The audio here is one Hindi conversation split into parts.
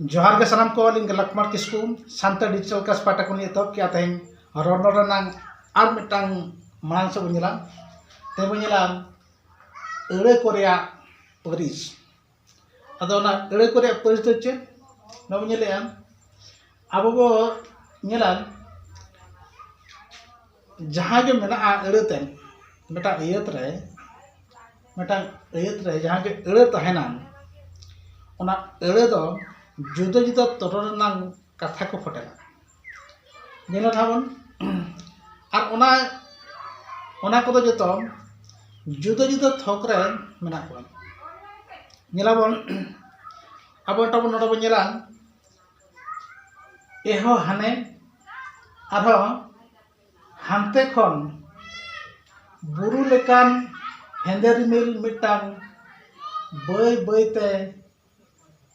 जोहार के सलाम को लिंग लक्ष्मण किस्कू सानता डिजिटल क्लास पाटा को निये तब क्या तें रोड नांग आर मिटांग मांग से बुनिला ते बुनिला एड़े कोरिया परिस अदो ना एड़े कोरिया परिस तो चे ना बुनिले अब वो निला जहाँ जो मेरा एड़े तें मेटा इयत रहे जहाँ के एड़े तहेना ओना एड़े दो जुदा जुदा तोर कथा को फटेला जेला थाबन और ओना को जो जुदा जुदा थोक रे मेना को नेलाबन अब टाबन नोडा बन नेला एहो हाने आरो हानते खन बुरु लेकान हेंदे रिमिल मिटांग बय बयते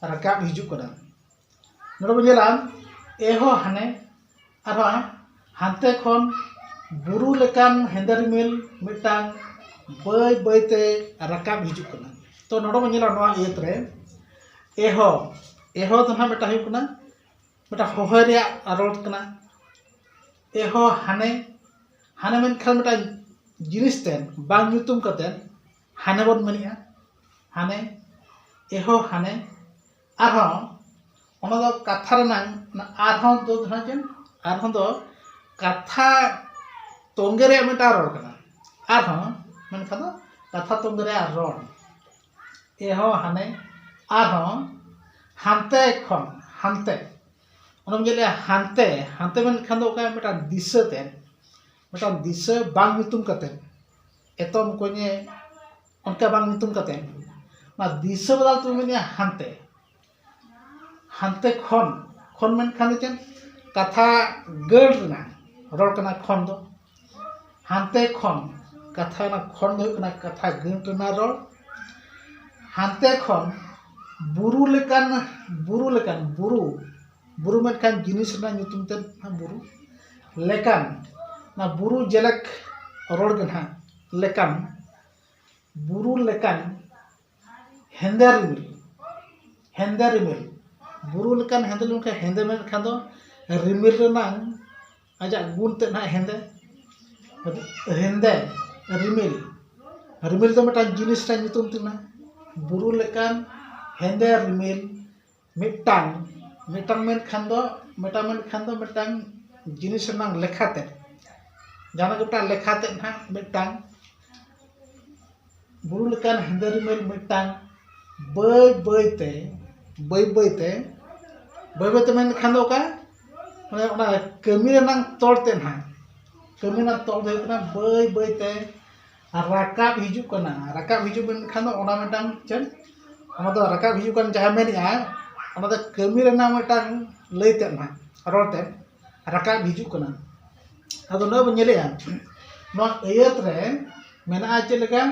राकाब हिजू कना नोडे बन नेला एहो हाने आरो हानते खन बुरु लेकान हेंदे रिमिल मिटांग बय बयते राकाब हिजू कना तो नोडे बन नेला नोआ इयत रे एहो तो ना बेटा हुई कना बेटा होहय रे रोड कना एहो हाने हाने मेन खान बेटा जिनिस तेन बांग ᱧᱩᱛᱩᱢ कतेन हाने बन मनिया हाने एहो हाने आरो ओना दो कथा रनांग आरो दो धनाजन आरो दो कथा तोंगे रे मेटा रोड कना आरो मेन खादो कथा तोंगे रे रोड एहो हाने आरो हानते खन हानते ओनम जेले हानते हानते मेन खादो का मेटा दिशा तेन मेटा दिशा बांग ᱧᱩᱛᱩᱢ कतेन एतम कोने उनका बांग ᱧᱩᱛᱩᱢ कतेन ना दिशा बदल तुम मेनिया हानते हानते खन मेन खान चेन कथा गड़ ना रोड कना खन दो हानते खन कथा ना खन दो कना कथा गड़ ना रोड हानते खन बुरु लेकान बुरु मेन खान जिनिस ना ᱧᱩᱛᱩᱢ ते बुरु लेकान ना बुरु जेलक रोड गना लेकान बुरु लेकान हेंदे रिमिल बुरु लेकान हेंदे रिमिल का हेंदे में खान दो रिमिल रेना आजा गुण ते ना हेंदे रिमिल तो मेटा जिनिस ता ᱧᱩᱛᱩᱢ तिना बुरु लेकान हेंदे रिमिल मिटांग मेन खान दो मिटांग जिनिस रेना लेखाते जाना गोटा लेखाते ना मिटांग बुरु लेकान हेंदे रिमिल मिटांग बय बयते मेन खान दो का माने ओना कमी रेना तोड़ते ना कमी ना तोड़ दे ना बय बयते राकाब हिजू कना राकाब हिजू मेन खान दो ओना मिटांग चन ओना दो राकाब हिजू कन जहां मेनिया ओना दो कमी रेना मिटांग लयते ना रोते राकाब हिजू कना अदो न बन नेलेया नो इयत रे मेना चेलगा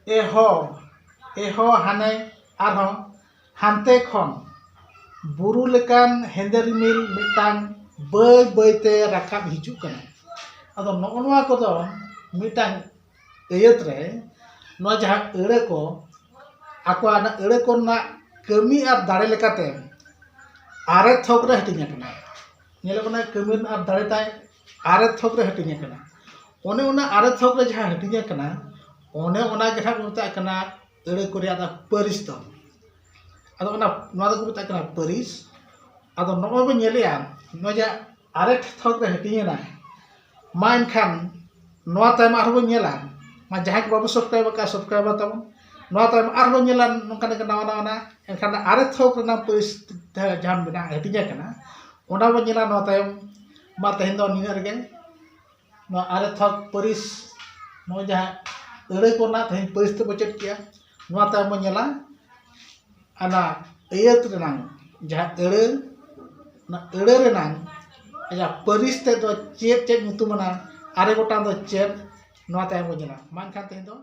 एहो हाने आरो हानते खन बुरु लेकान हेंदे रिमिल मिटांग बय बयते राकाब हिजू कना अदो नोआ को दो मिटांग इयत रे नो जहां एड़े को आको ना एड़े को ना कमी और दाड़े लेकाते आरे थोक रे हटिnya कना नेले कना कमी और दाड़े ताय आरे थोक रे हटिnya कना ओने ओना आरे थोक रे जहां हटिnya कना ओने ओना जहां बोलता कना एड़े को रे परिस तो अदो ओना नोआ दो बोलता कना परिस अदो नो बे नेलेया नो जा आरे थोक रे हटिnya ना मा एनखान नोआ ताय मा आरो नेला मा जहां के बाबू सब्सक्राइब तब नोआ ताय आरो नेला नोंका के नावा एनखान आरे थोक रे परिस जहां बिना हटिnya कना ओना बे नेला नोआ ताय मा तहेन दो निना रे नो आरे थोक परिस नो जहां एड़े को ना तहेन परिस ते बचत किया नो ताय बो नेला आना इयत रेना जहां एड़े रेना आजा परिस ते दो चेत ᱧᱩᱛᱩᱢ ना आरे गोटा दो चेत नो ताय बो नेला मान खान तहेन दो